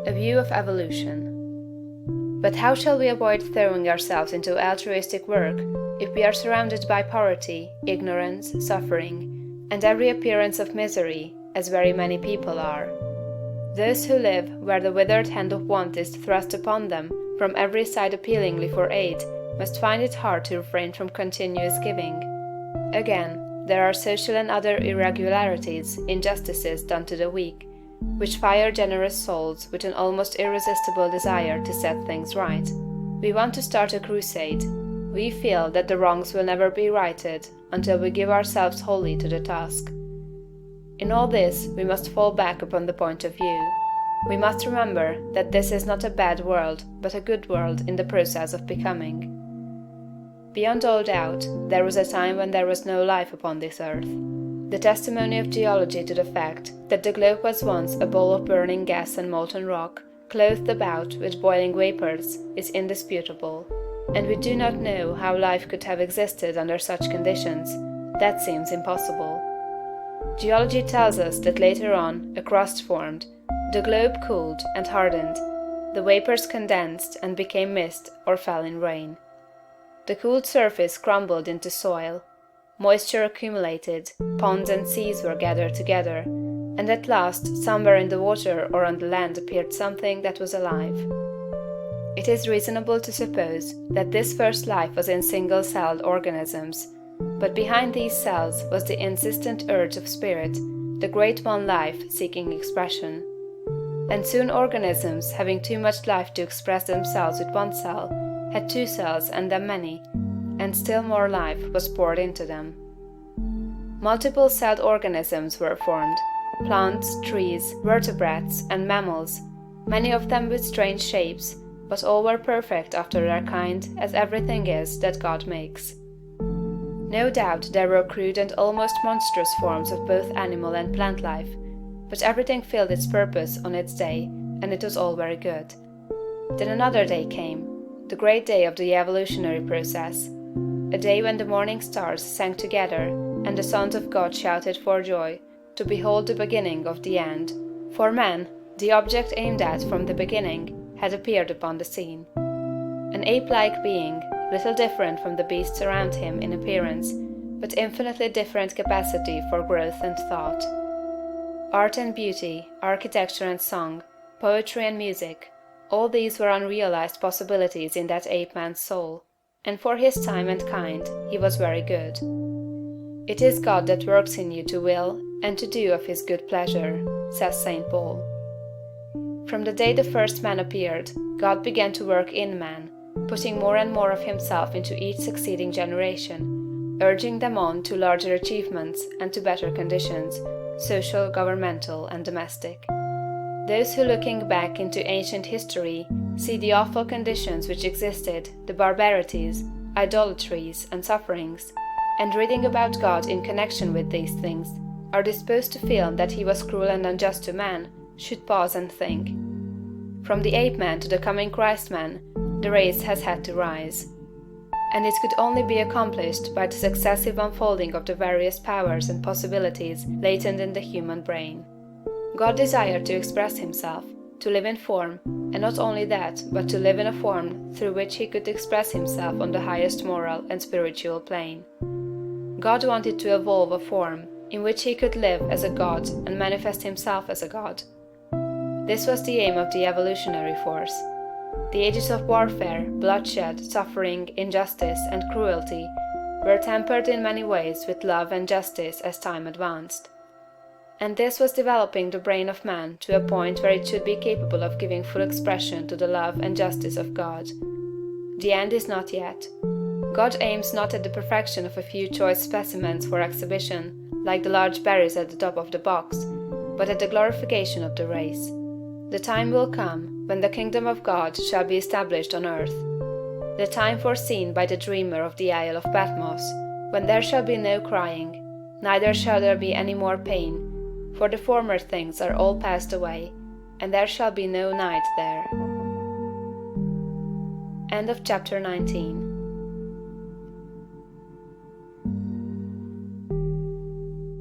A view of evolution. But how shall we avoid throwing ourselves into altruistic work if we are surrounded by poverty, ignorance, suffering, and every appearance of misery, as very many people are? Those who live where the withered hand of want is thrust upon them from every side appealingly for aid must find it hard to refrain from continuous giving. Again, there are social and other irregularities, injustices done to the weak, which fire generous souls with an almost irresistible desire to set things right. We want to start a crusade. We feel that the wrongs will never be righted until we give ourselves wholly to the task. In all this, we must fall back upon the point of view. We must remember that this is not a bad world, but a good world in the process of becoming. Beyond all doubt, there was a time when there was no life upon this earth. The testimony of geology to the fact that the globe was once a bowl of burning gas and molten rock, clothed about with boiling vapors, is indisputable, and we do not know how life could have existed under such conditions. That seems impossible. Geology tells us that later on a crust formed, the globe cooled and hardened, the vapors condensed and became mist or fell in rain. The cooled surface crumbled into soil, moisture accumulated, ponds and seas were gathered together, and at last somewhere in the water or on the land appeared something that was alive. It is reasonable to suppose that this first life was in single-celled organisms, but behind these cells was the insistent urge of spirit, the great one life seeking expression. And soon organisms, having too much life to express themselves with one cell, had two cells and then many, and still more life was poured into them. Multiple-celled organisms were formed, plants, trees, vertebrates, and mammals, many of them with strange shapes, but all were perfect after their kind, as everything is that God makes. No doubt there were crude and almost monstrous forms of both animal and plant life, but everything filled its purpose on its day, and it was all very good. Then another day came, the great day of the evolutionary process, a day when the morning stars sang together, and the sons of God shouted for joy, to behold the beginning of the end. For man, the object aimed at from the beginning, had appeared upon the scene. An ape-like being, little different from the beasts around him in appearance, but infinitely different capacity for growth and thought. Art and beauty, architecture and song, poetry and music, all these were unrealized possibilities in that ape-man's soul, and for his time and kind he was very good. It is God that works in you to will and to do of his good pleasure, says St. Paul. From the day the first man appeared, God began to work in man, putting more and more of himself into each succeeding generation, urging them on to larger achievements and to better conditions, social, governmental, and domestic. Those who, looking back into ancient history, see the awful conditions which existed, the barbarities, idolatries, and sufferings, and reading about God in connection with these things, are disposed to feel that he was cruel and unjust to man, should pause and think. From the ape-man to the coming Christ-man, the race has had to rise. And it could only be accomplished by the successive unfolding of the various powers and possibilities latent in the human brain. God desired to express himself, to live in form, and not only that, but to live in a form through which he could express himself on the highest moral and spiritual plane. God wanted to evolve a form in which he could live as a God and manifest himself as a God. This was the aim of the evolutionary force. The ages of warfare, bloodshed, suffering, injustice, and cruelty were tempered in many ways with love and justice as time advanced. And this was developing the brain of man to a point where it should be capable of giving full expression to the love and justice of God. The end is not yet. God aims not at the perfection of a few choice specimens for exhibition, like the large berries at the top of the box, but at the glorification of the race. The time will come when the kingdom of God shall be established on earth. The time foreseen by the dreamer of the Isle of Patmos, when there shall be no crying, neither shall there be any more pain, for the former things are all passed away, and there shall be no night there. End of chapter 19.